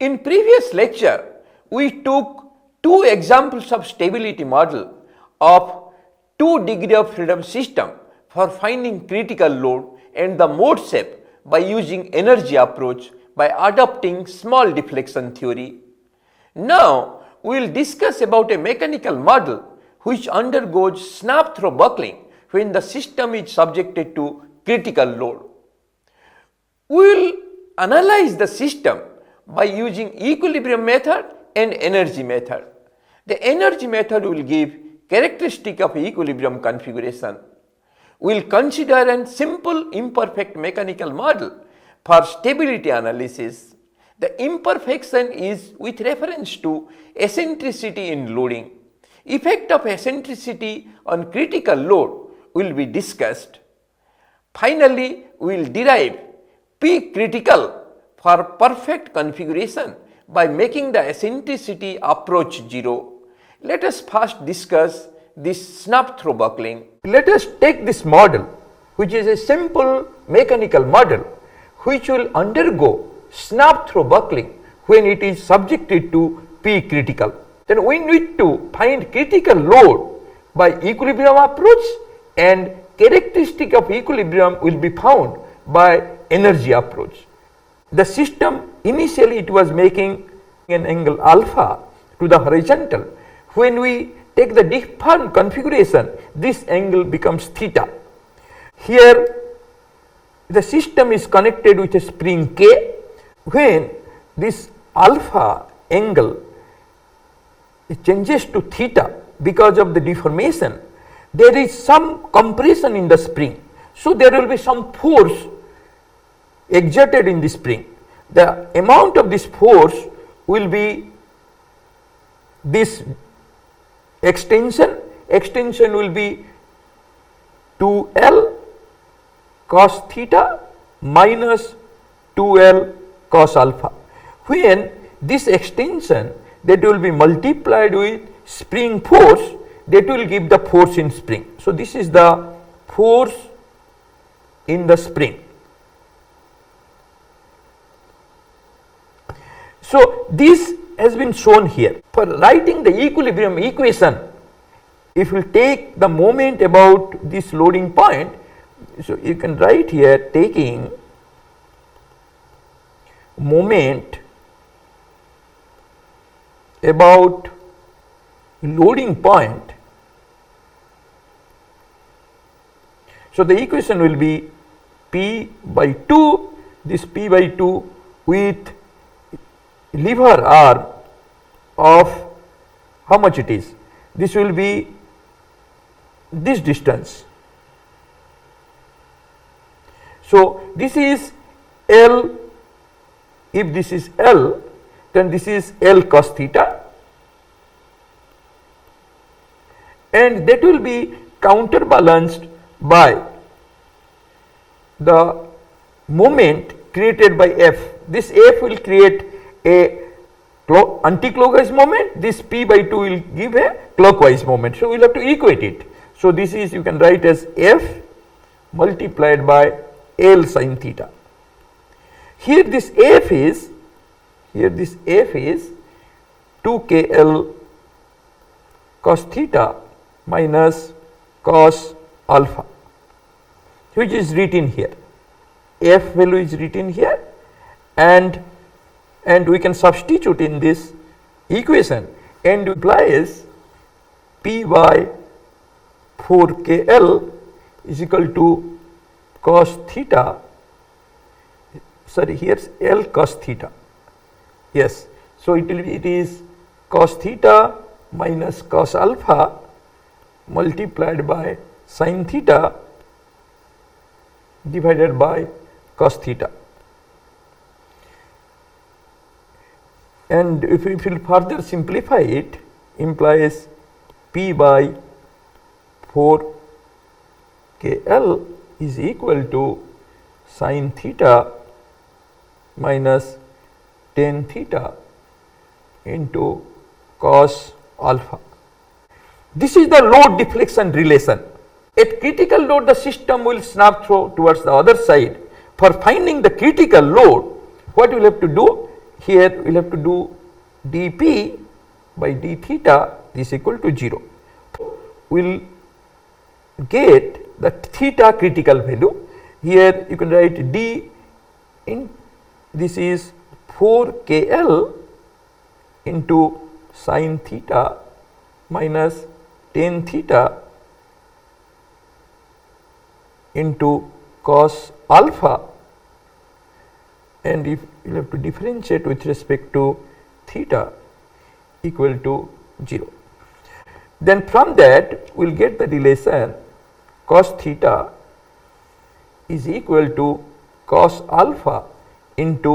In previous lecture, we took two examples of stability model of 2 degree of freedom system for finding critical load and the mode shape by using energy approach by adopting small deflection theory. Now, we will discuss about a mechanical model which undergoes snap through buckling when the system is subjected to critical load. We will analyze the system by using equilibrium method and energy method. The energy method will give characteristic of equilibrium configuration. We will consider a simple imperfect mechanical model for stability analysis. The imperfection is with reference to eccentricity in loading. Effect of eccentricity on critical load will be discussed. Finally, we will derive P critical for perfect configuration by making the eccentricity approach 0. Let us first discuss this snap through buckling. Let us take this model, which is a simple mechanical model which will undergo snap through buckling when it is subjected to P critical. Then we need to find critical load by equilibrium approach, and characteristic of equilibrium will be found by energy approach. The system initially it was making an angle alpha to the horizontal. When we take the deformed configuration, this angle becomes theta. Here the system is connected with a spring K. When this alpha angle changes to theta because of the deformation, there is some compression in the spring. So there will be some force exerted in the spring. The amount of this force will be this extension will be 2L cos theta minus 2L cos alpha. When this extension that will be multiplied with spring force, that will give the force in spring. So this is the force in the spring. So this has been shown here. For writing the equilibrium equation, if we take the moment about this loading point, so you can write here taking moment about loading point. So the equation will be P by 2, this P by 2 with lever arm of how much it is? This will be this distance. So this is L. If this is L, then this is L cos theta, and that will be counterbalanced by the moment created by F. This F will create a anti-clockwise moment, this P by 2 will give a clockwise moment. So we will have to equate it. So this is, you can write as F multiplied by L sin theta. Here this F is 2KL cos theta minus cos alpha, which is written here. F value is written here, and we can substitute in this equation, and implies P by 4KL is equal to cos theta, sorry, here's L cos theta. Yes, so it is cos theta minus cos alpha multiplied by sin theta divided by cos theta. And if we will further simplify it, implies P by 4KL is equal to sin theta minus tan theta into cos alpha. This is the load deflection relation. At critical load, the system will snap through towards the other side. For finding the critical load, what we will have to do? here we will have to do dP by d theta is equal to 0. We will get the theta critical value. Here you can write d in this is 4 kl into sin theta minus tan theta into cos alpha, and if you have to differentiate with respect to theta equal to 0. Then from that we will get the relation cos theta is equal to cos alpha into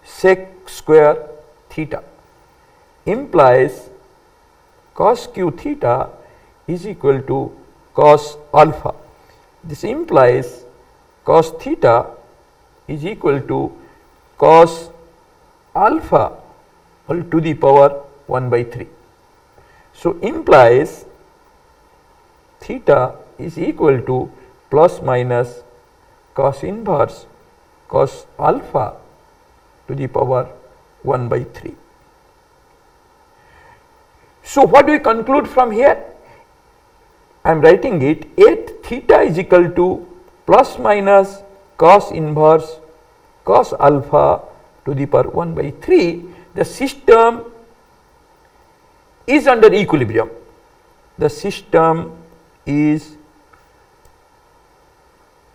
sec square theta, implies cos q theta is equal to cos alpha. This implies cos theta is equal to cos alpha all to the power 1 by 3. So, implies theta is equal to plus minus cos inverse cos alpha to the power 1 by 3. So, what do we conclude from here? I am writing it at theta is equal to plus minus cos inverse cos alpha to the power 1 by 3, the system is under equilibrium. The system is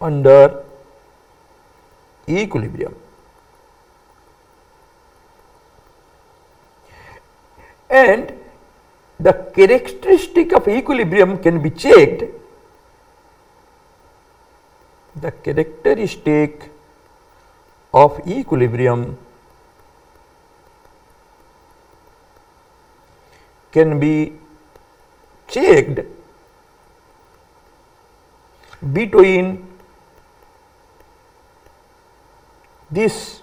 under equilibrium. And the characteristic of equilibrium can be checked. The characteristic of equilibrium can be checked between this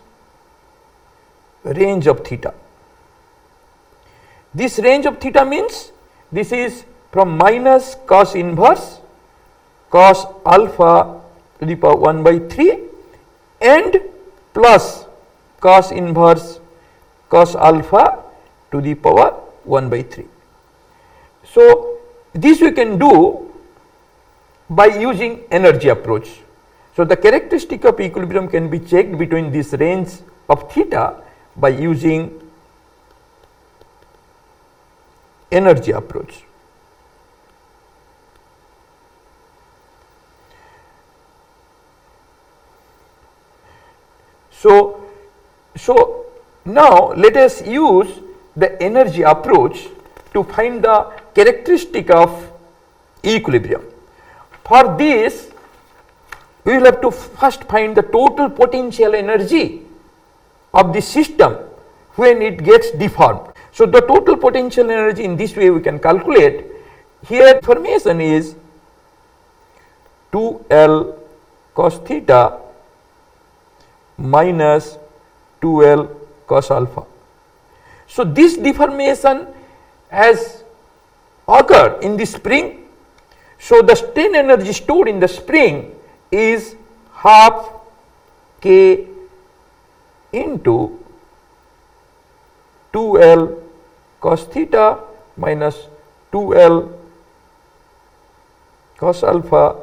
range of theta. This range of theta means this is from minus cos inverse cos alpha to the power 1 by 3 and plus cos inverse cos alpha to the power 1 by 3. So, this we can do by using energy approach. So, the characteristic of equilibrium can be checked between this range of theta by using energy approach. So now let us use the energy approach to find the characteristic of equilibrium. For this, we will have to first find the total potential energy of the system when it gets deformed. So, the total potential energy in this way we can calculate. Here information is 2L cos theta minus 2L cos alpha. So, this deformation has occurred in the spring. So, the strain energy stored in the spring is half K into 2L cos theta minus 2L cos alpha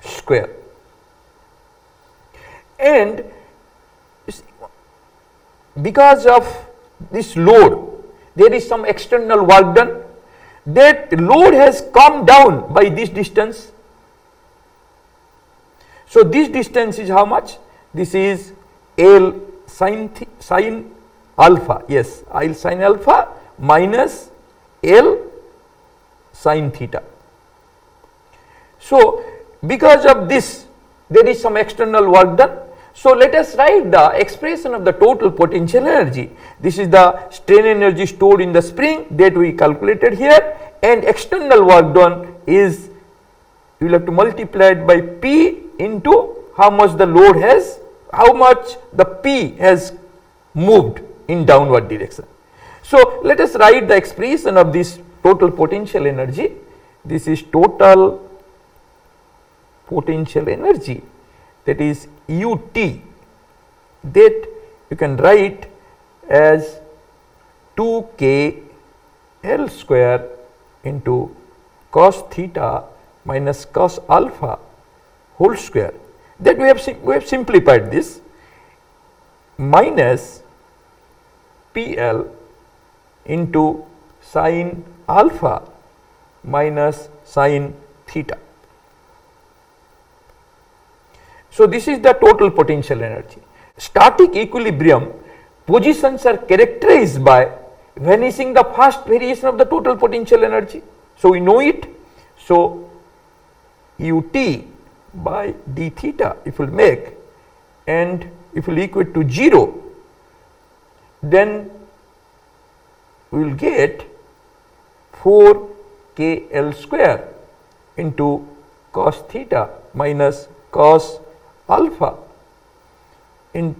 square. And because of this load, there is some external work done. That load has come down by this distance. So, this distance is how much? This is L sin alpha, yes, L sin alpha minus L sin theta. So, because of this, there is some external work done. So, let us write the expression of the total potential energy. This is the strain energy stored in the spring that we calculated here, and external work done is, you will have to multiply it by P into how much the load has, how much the P has moved in downward direction. So, let us write the expression of this total potential energy. This is total potential energy, that is ut that you can write as 2k L square into cos theta minus cos alpha whole square, that we have simplified this, minus PL into sin alpha minus sin theta. So this is the total potential energy. Static equilibrium positions are characterized by vanishing the first variation of the total potential energy. So we know it. So ut by d theta if we make, and if we equate to 0, then we will get 4k L square into cos theta minus cos alpha in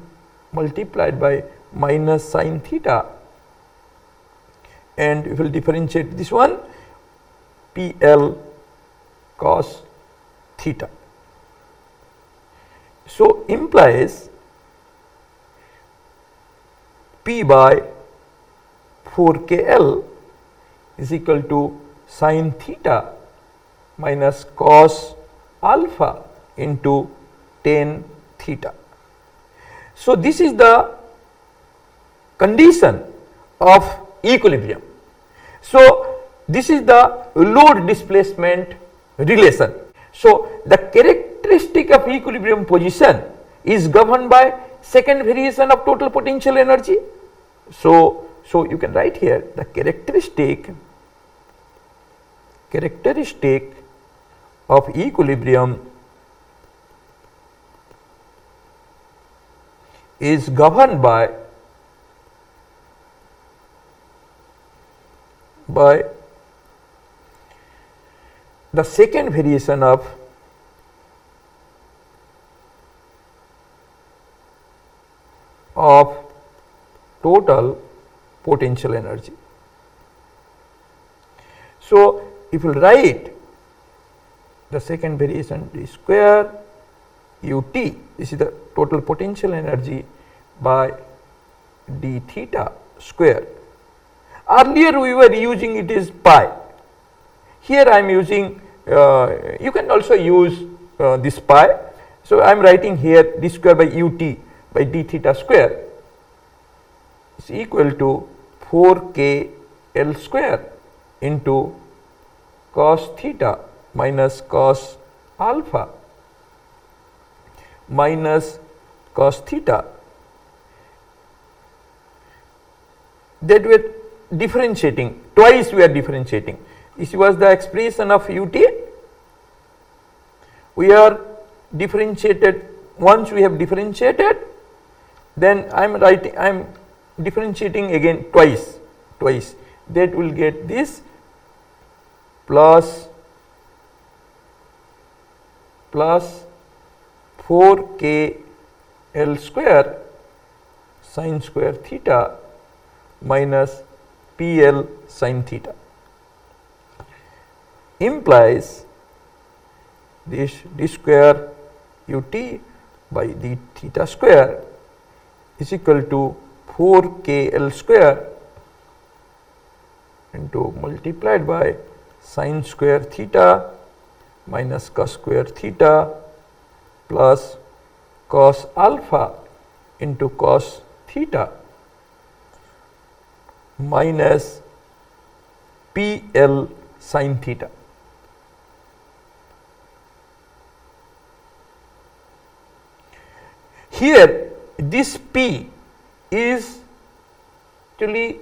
multiplied by minus sin theta, and we will differentiate this one, PL cos theta. So implies P by 4kL is equal to sin theta minus cos alpha into tan theta. So this is the condition of equilibrium. So this is the load displacement relation. So the characteristic of equilibrium position is governed by second variation of total potential energy. So you can write here the characteristic of equilibrium is governed by the second variation of total potential energy. So if you write the second variation d square ut, this is the total potential energy, by d theta square. Earlier we were using it is pi. Here I am using, you can also use this pi. So I am writing here d square by ut by d theta square is equal to 4k L square into cos theta minus cos alpha minus cos theta, that we are differentiating, twice we are differentiating. This was the expression of ut. We are differentiated, once we have differentiated, then I am differentiating again twice, that will get this plus 4k L square sin square theta minus PL sin theta, implies this d square ut by d theta square is equal to 4k L square into multiplied by sin square theta minus cos square theta plus cos alpha into cos theta minus PL sin theta. Here this P is actually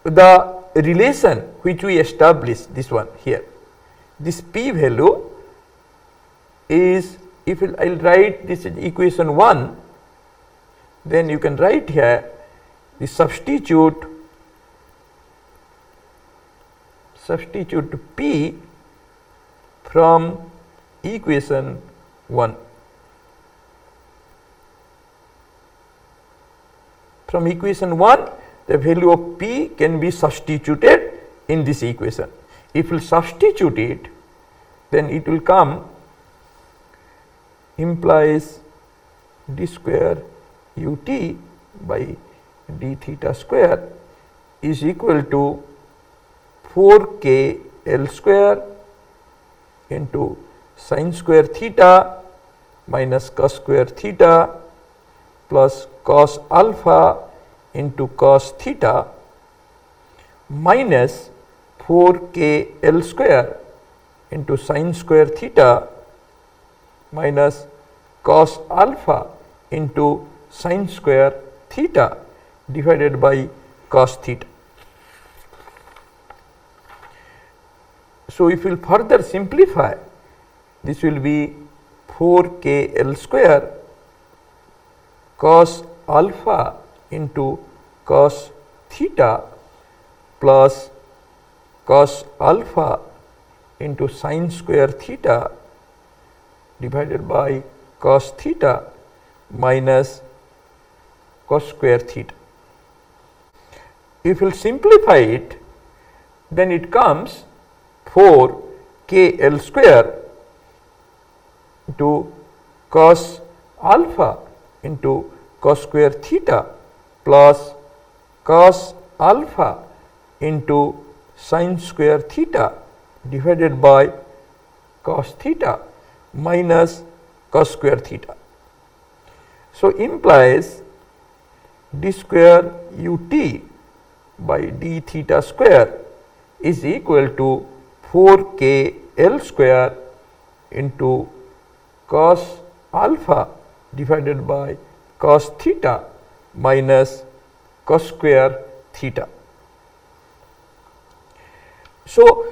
the relation which we established, this one here. This P value is, if I will write this in equation 1, then you can write here the substitute P from equation 1. From equation 1, the value of P can be substituted in this equation. If we substitute it, then it will come, implies d square ut by d theta square is equal to 4k L square into sin square theta minus cos square theta plus cos alpha into cos theta minus 4k L square into sin square theta minus cos alpha into sin square theta divided by cos theta. So, if we will further simplify, this will be 4k L square cos alpha into cos theta plus cos alpha into sin square theta divided by cos theta minus cos square theta. If we will simplify it, then it comes 4 k L square into cos alpha into cos square theta plus cos alpha into sin square theta divided by cos theta minus cos square theta. So, implies d square ut by d theta square is equal to 4k L square into cos alpha divided by cos theta minus cos square theta. So,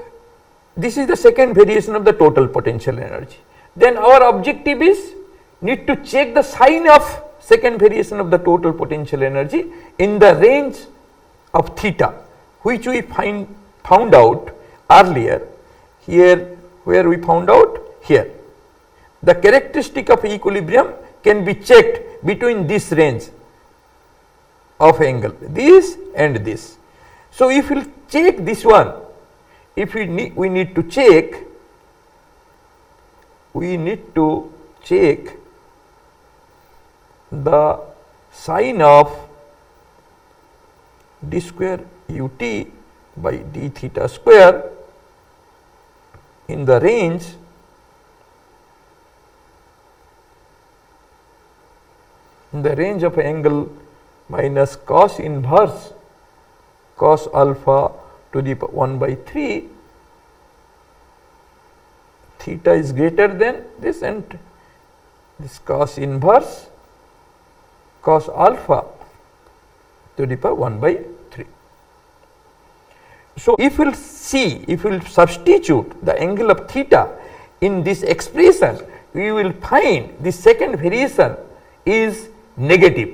this is the second variation of the total potential energy. Then our objective is need to check the sign of second variation of the total potential energy in the range of theta, which we found out earlier. Here, where we found out here, the characteristic of equilibrium can be checked between this range of angle, this and this. So, if we check this one, if we need to check the sign of d square ut by d theta square in the range of angle minus cos inverse cos alpha to the 1 by 3, theta is greater than this and this cos inverse cos alpha to the power 1 by 3. So, if we will see, if we will substitute the angle of theta in this expression, we will find the second variation is negative.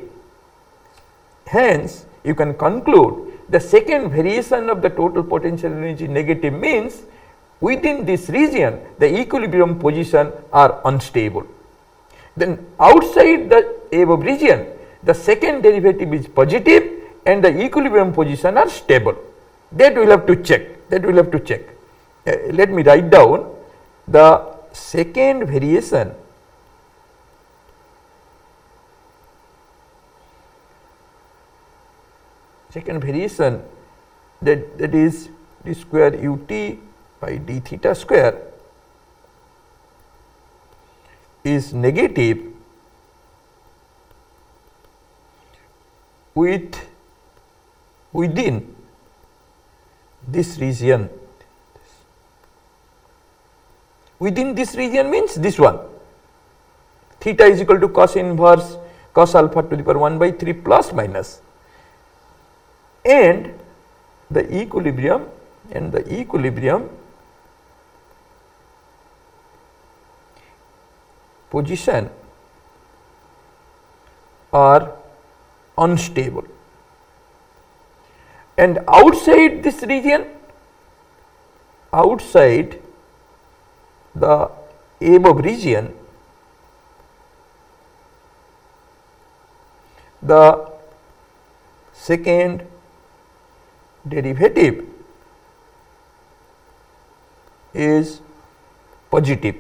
Hence, you can conclude the second variation of the total potential energy negative means within this region the equilibrium position are unstable. Then outside the above region the second derivative is positive and the equilibrium position are stable. That we will have to check, let me write down the second variation that is d square ut by d theta square is negative within this region. Within this region means this one, theta is equal to cos inverse cos alpha to the power 1 by 3 plus minus, and the equilibrium position are unstable, and outside this region, outside the above region, the second derivative is positive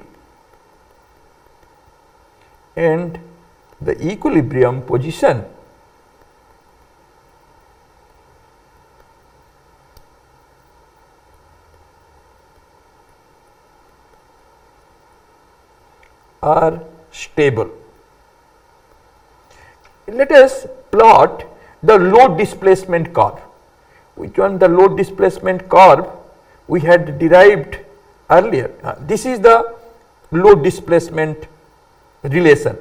and the equilibrium position are stable. Let us plot the load displacement curve. Which one? The load displacement curve we had derived earlier. This is the load displacement relation.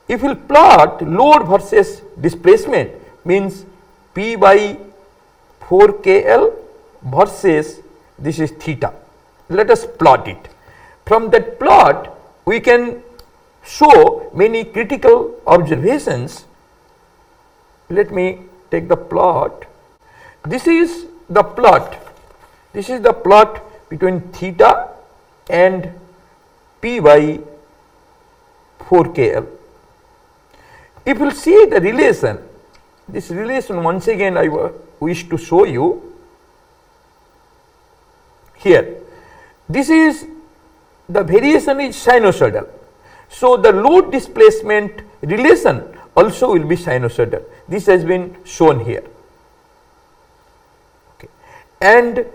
If we plot load versus displacement, means P by 4KL versus this is theta. Let us plot it. From that plot we can show many critical observations. Let me take the plot. This is the plot. This is the plot between theta and P by 4KL. If you see the relation, this relation once again I wish to show you here. This is the variation is sinusoidal. So, the load displacement relation also will be sinusoidal. This has been shown here. Okay. And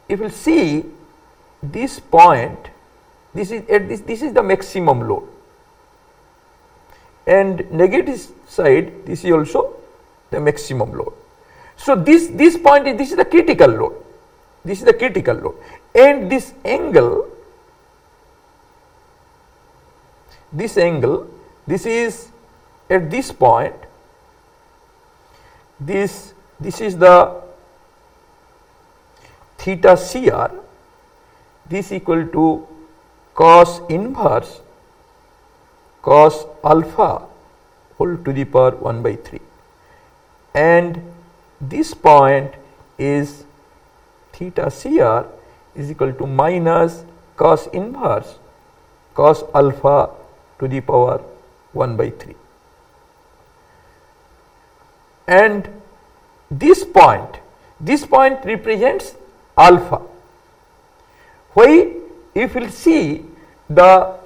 if you see this point, this is the maximum load, and negative side this is also the maximum load. So, this point is, this is the critical load, this is the critical load, and this angle, this is at this point, this is the theta CR, this equal to cos inverse cos alpha whole to the power 1 by 3, and this point is theta CR is equal to minus cos inverse cos alpha to the power 1 by 3. And this point represents alpha. Why? If you will see the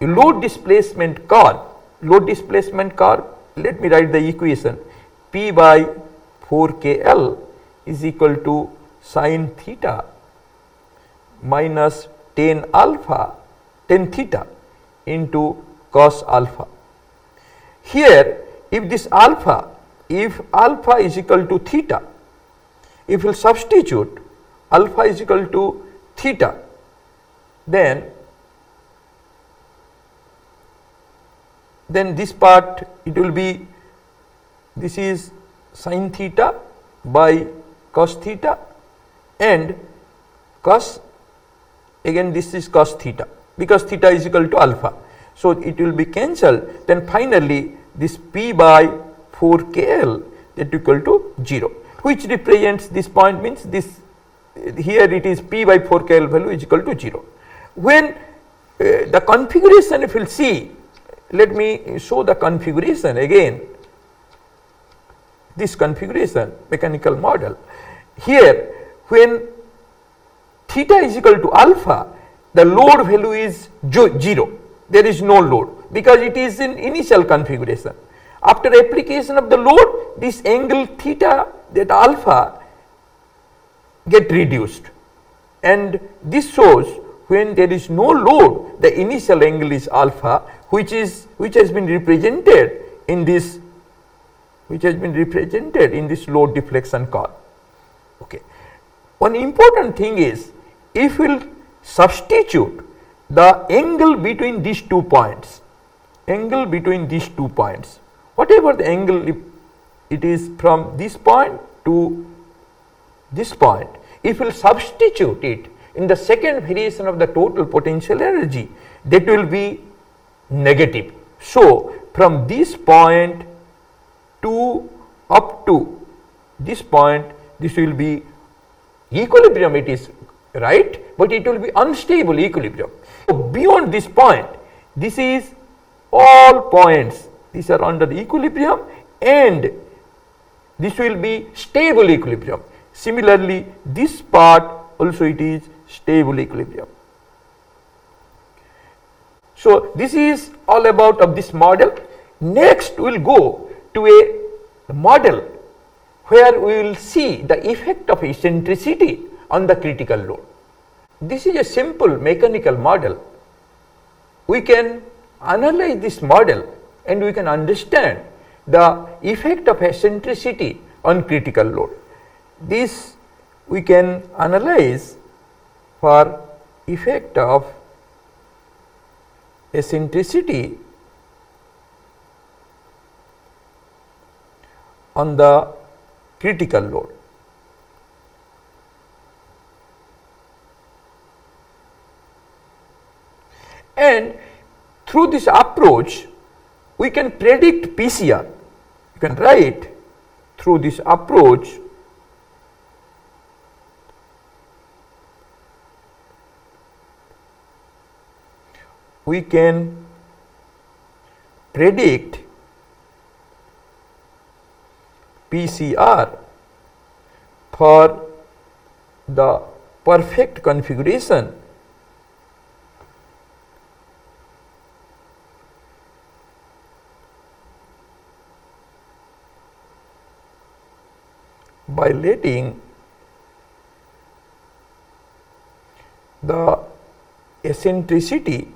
load displacement curve, let me write the equation. P by 4KL is equal to sin theta minus tan theta into cos alpha. Here, if alpha is equal to theta, if you substitute alpha is equal to theta, then this part it will be, this is sin theta by cos theta, and cos, again this is cos theta, because theta is equal to alpha. So, it will be cancelled, then finally this P by 4KL that equal to 0, which represents this point, means this here it is P by 4KL value is equal to 0. When the configuration, if you will see, let me show the configuration again, this configuration mechanical model. Here when theta is equal to alpha, the load value is 0, there is no load, because it is in initial configuration. After application of the load, this angle theta, that alpha, get reduced, and this shows when there is no load, the initial angle is alpha, which has been represented in this load deflection curve. Okay. One important thing is, if we will substitute the angle between these 2 points, whatever the angle it is from this point to this point, if we will substitute it in the second variation of the total potential energy, that will be negative. So, from this point to up to this point, this will be equilibrium, it is right, but it will be unstable equilibrium. So, beyond this point, this is all points, these are under the equilibrium, and this will be stable equilibrium. Similarly, this part also it is stable equilibrium. So this is all about of this model. Next we will go to a model where we will see the effect of eccentricity on the critical load. This is a simple mechanical model. We can analyze this model and we can understand the effect of eccentricity on critical load. This we can analyze for effect of eccentricity on the critical load. And through this approach, we can predict PCR. You can write through this approach we can predict PCR for the perfect configuration by letting the eccentricity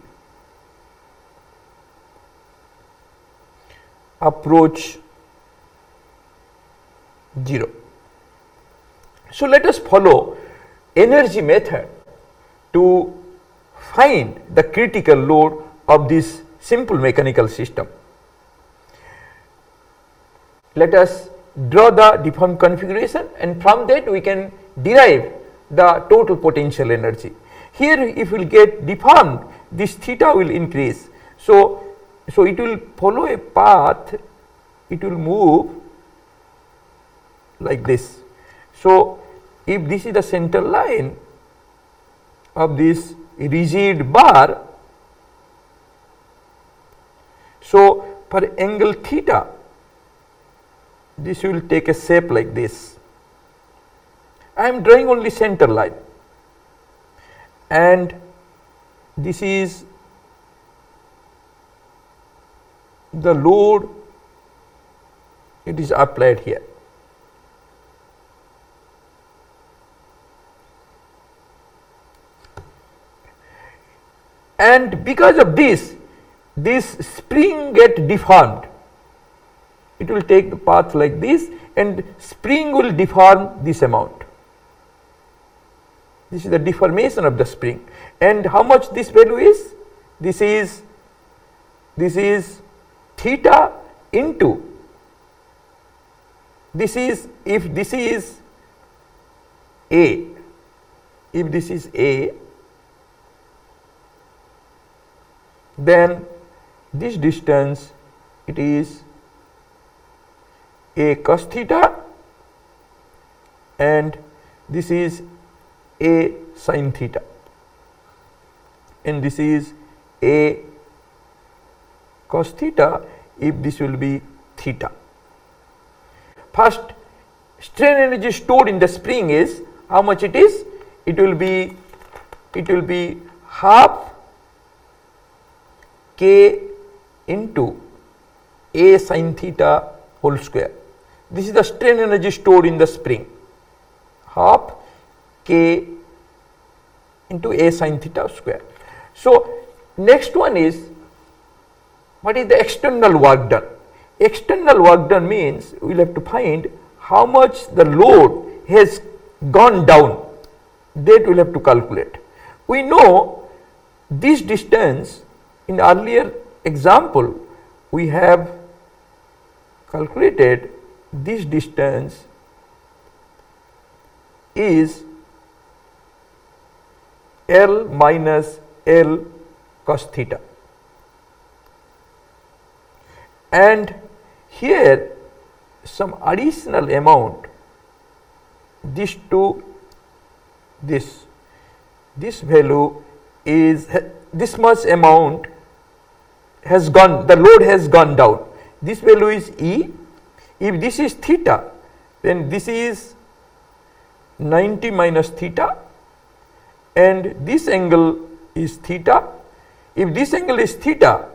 approach 0. So let us follow energy method to find the critical load of this simple mechanical system. Let us draw the deformed configuration, and from that we can derive the total potential energy. Here if we will get deformed, this theta will increase. So it will follow a path, it will move like this. So if this is the center line of this rigid bar, so for angle theta, this will take a shape like this. I am drawing only center line, and this is the load, it is applied here. And because of this spring get deformed. It will take the path like this, and spring will deform this amount. This is the deformation of the spring. And how much this value is? This is theta into, this is, if this is A, if this is A, then this distance, it is A cos theta, and this is A sin theta, and this is A cos theta if this will be theta. First, strain energy stored in the spring is how much it is? It will be half K into A sin theta whole square. This is the strain energy stored in the spring, half K into A sin theta square. So next one is, what is the external work done? External work done means we will have to find how much the load has gone down, that we will have to calculate. We know this distance, in earlier example we have calculated this distance is L minus L cos theta, and here some additional amount, this to this value is, this much amount has gone, the load has gone down. This value is E. If this is theta, then this is 90 minus theta, and this angle is theta. If this angle is theta,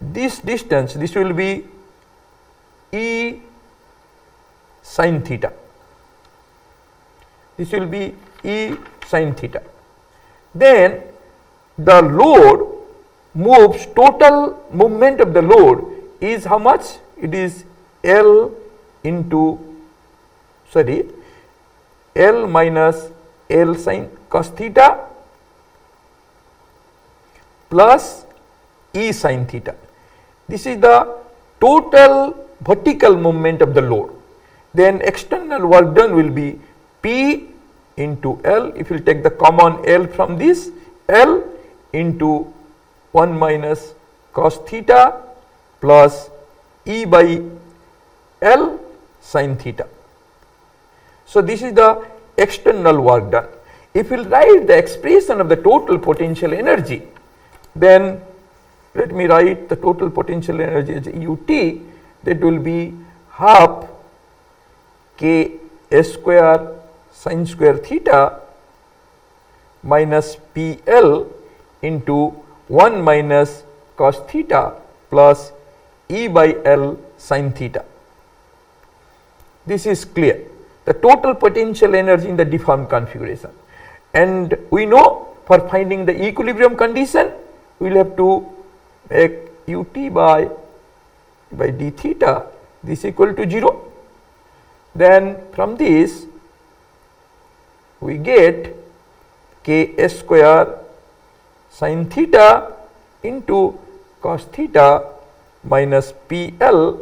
this distance, this will be E sin theta. This will be E sin theta. Then the load moves, total movement of the load is how much? It is L minus L sin cos theta plus E sin theta. This is the total vertical movement of the load. Then external work done will be P into L. If you take the common L from this, L into 1 minus cos theta plus E by L sin theta. So this is the external work done. If we write the expression of the total potential energy, then let me write the total potential energy as ut, that will be half k s square sin square theta minus PL into 1 minus cos theta plus E by L sin theta. This is clear. The total potential energy in the deformed configuration. And we know for finding the equilibrium condition, we will have to make ut by d theta this equal to 0. Then from this we get k s square sin theta into cos theta minus PL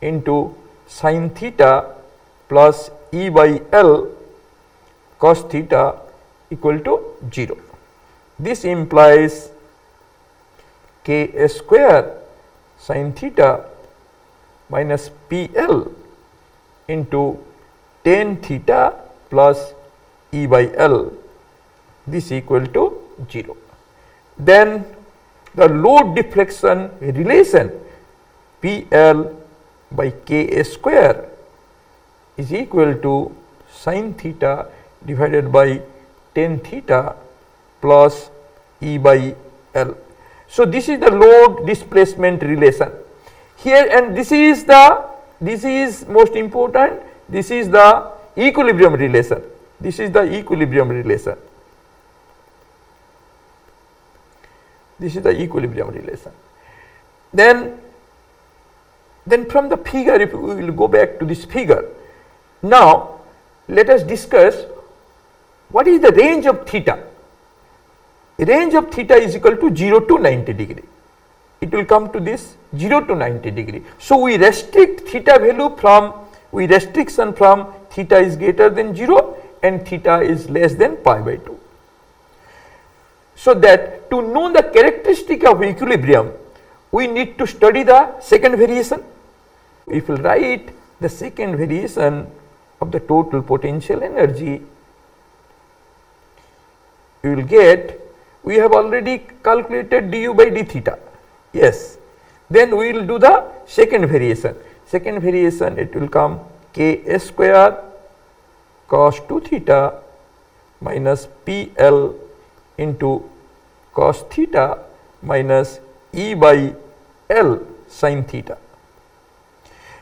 into sin theta plus E by L cos theta equal to 0. This implies k s square sin theta minus PL into tan theta plus E by L, this equal to 0. Then the load deflection relation PL by k s square is equal to sin theta divided by tan theta plus E by L. So this is the load displacement relation here, and this is most important, this is the equilibrium relation. This is the equilibrium relation. This is the equilibrium relation. Then from the figure, if we will go back to this figure, now let us discuss what is the range of theta. Range of theta is equal to 0 to 90 degree. It will come to this 0 to 90 degree. So we restrict theta value from, restriction from theta is greater than 0 and theta is less than pi by 2. So that to know the characteristic of equilibrium, we need to study the second variation. If we write the second variation of the total potential energy, you will get, we have already calculated du by d theta. Yes. Then we will do the second variation. Second variation, it will come k s square cos 2 theta minus PL into cos theta minus E by L sin theta.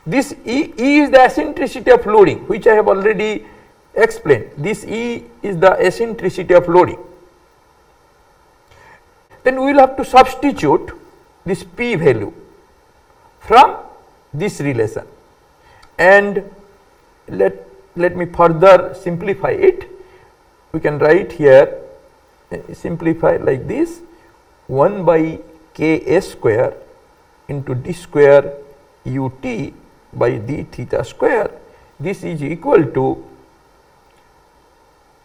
This E is the eccentricity of loading, which I have already explained. This E is the eccentricity of loading. Then we will have to substitute this P value from this relation, and let me further simplify it. We can write here, simplify like this, 1 by k s square into d square ut by d theta square. This is equal to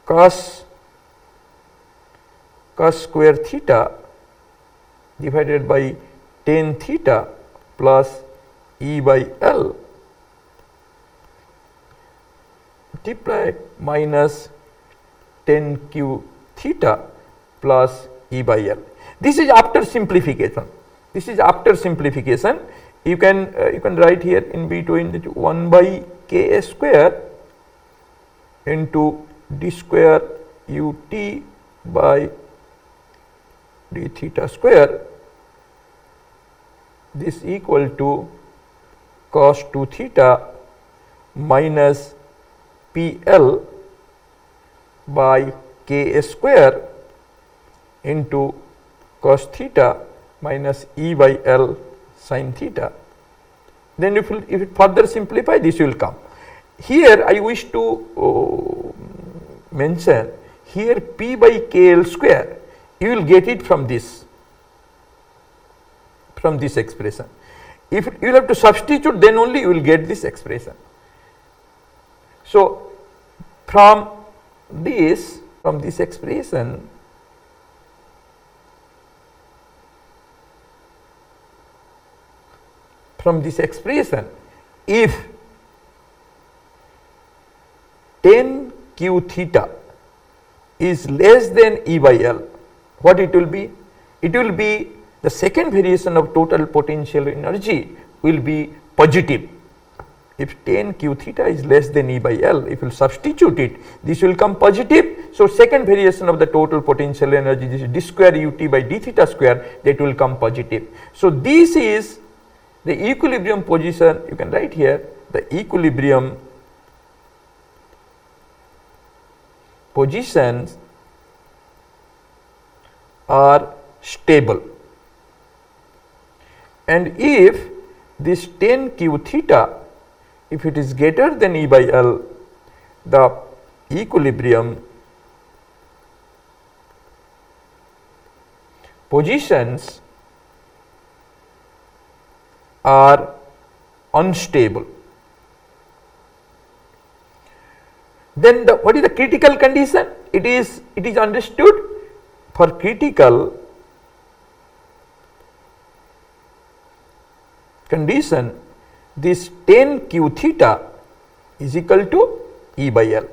cos square theta divided by tan theta plus E by L multiply minus tan q theta plus E by L. This is after simplification. This is after simplification. You can write here in between that 1 by k s square into d square ut by d theta square, this equal to cos 2 theta minus PL by K square into cos theta minus E by L sin theta. Then if you further simplify, this will come. Here I wish to mention, here P by KL square, you will get it from this expression. If you will have to substitute, then only you will get this expression. So from this expression, if tan q theta is less than E by L, what it will be? It will be the second variation of total potential energy will be positive. If tan q theta is less than E by L, if you substitute it, this will come positive. So second variation of the total potential energy, this is d square ut by d theta square, that will come positive. So this is the equilibrium position. You can write here the equilibrium positions are stable, and if this tan q theta, if it is greater than E by L, the equilibrium positions are unstable. Then what is the critical condition? It is understood, for critical condition, this tan q theta is equal to E by L.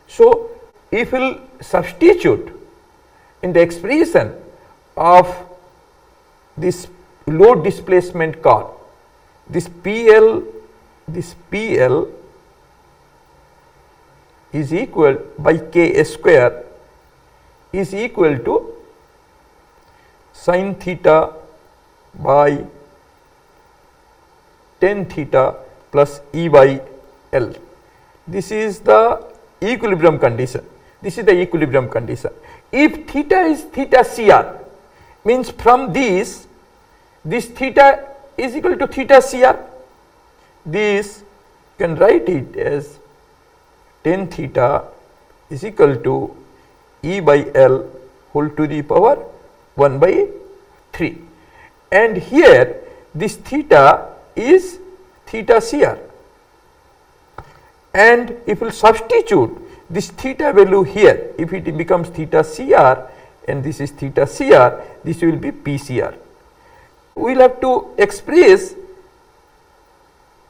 So if we will substitute in the expression of this load displacement curve, this PL is equal by K square is equal to sin theta by tan theta plus E by L. This is the equilibrium condition. If theta is theta CR, means from this theta is equal to theta CR. This you can write it as tan theta is equal to E by L whole to the power 1 by 3. And here this theta is theta CR. And if we substitute this theta value here, if it becomes theta CR and this is theta CR, this will be PCR. We will have to express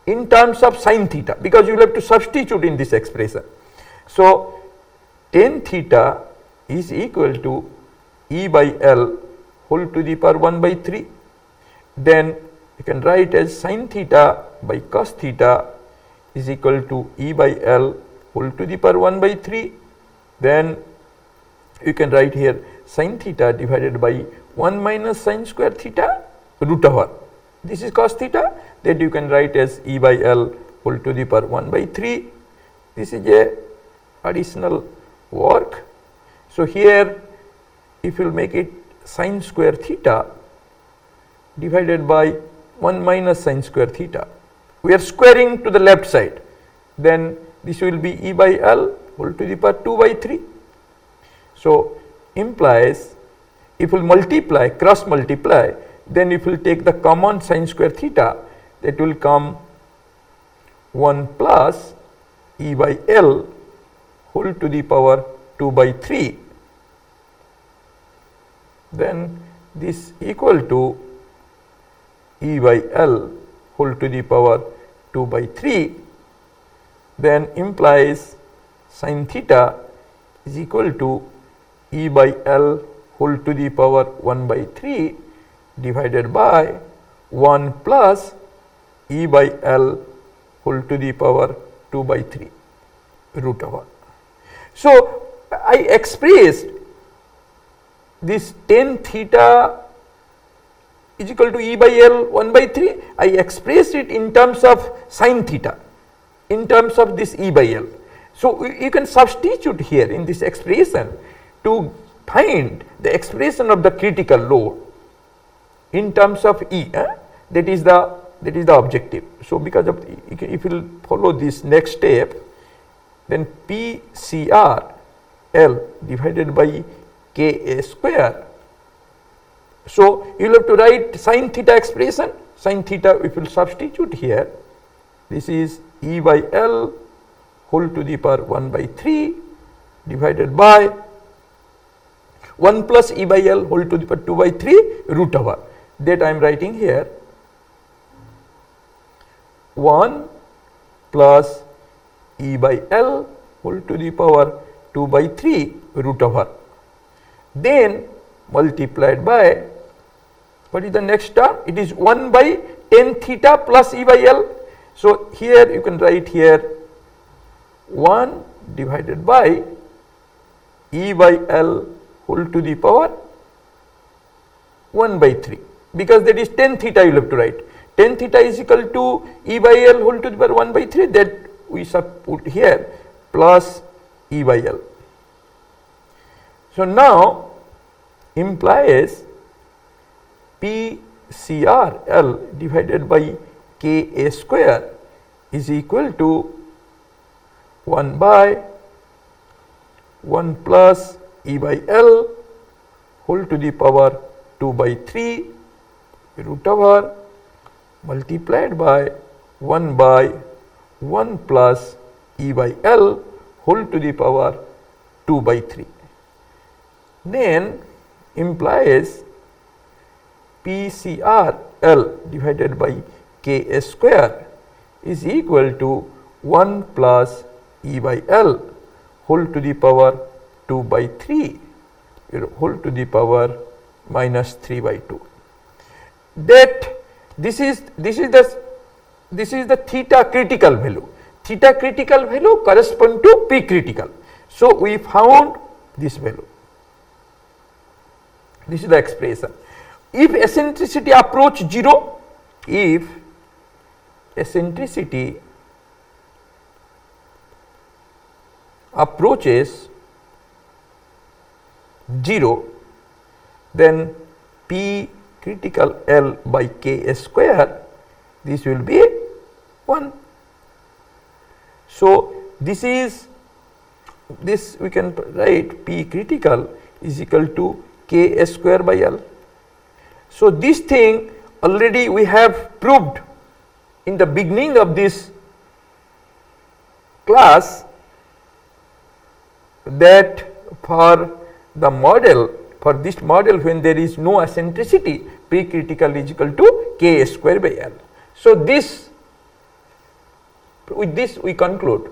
in terms of sin theta, because you will have to substitute in this expression. So tan theta is equal to E by L whole to the power 1 by 3. Then you can write as sin theta by cos theta is equal to E by L whole to the power 1 by 3. Then you can write here sin theta divided by 1 minus sin square theta root over. This is cos theta, that you can write as E by L whole to the power 1 by 3. This is a additional work. So here if you will make it sin square theta divided by 1 minus sin square theta, we are squaring to the left side, then this will be E by L whole to the power 2 by 3. So implies if we multiply, cross multiply, then if we take the common sin square theta, that will come 1 plus E by L whole to the power 2 by 3. Then this equal to E by L whole to the power 2 by 3, then implies sin theta is equal to E by L whole to the power 1 by 3 divided by 1 plus E by L whole to the power 2 by 3 root over. So I expressed this tan theta is equal to E by L 1 by 3, I expressed it in terms of sin theta, in terms of this E by L. So, you can substitute here in this expression to find the expression of the critical load in terms of E, that is the objective. So, because of if you will follow this next step, then PCR L divided by Ka square. So, you will have to write sin theta expression. Sin theta, if you will substitute here, this is E by L whole to the power 1 by 3 divided by 1 plus E by L whole to the power 2 by 3 root over, that I am writing here 1 plus E by L whole to the power 2 by 3 root over, then multiplied by, what is the next term? It is 1 by tan theta plus E by L. So, here you can write here 1 divided by E by L whole to the power 1 by 3, because that is tan theta you will have to write. Tan theta is equal to E by L whole to the power 1 by 3, that we put here plus E by L. So, now implies PCR L divided by Ka square is equal to 1 by 1 plus E by L whole to the power 2 by 3 root over multiplied by 1 by 1 plus E by L whole to the power 2 by 3. Then implies PCR L divided by Ka square is equal to 1 plus E by L whole to the power 2 by 3 whole to the power minus 3 by 2. That this is the theta critical value. Theta critical value correspond to P critical. So, we found this value. This is the expression. If eccentricity approach 0, if eccentricity approaches 0, then P critical L by Ka square, this will be 1. So, this we can write P critical is equal to Ka square by L. So, this thing already we have proved in the beginning of this class, that for the model, for this model when there is no eccentricity, P critical is equal to Ka square by L. So, with this we conclude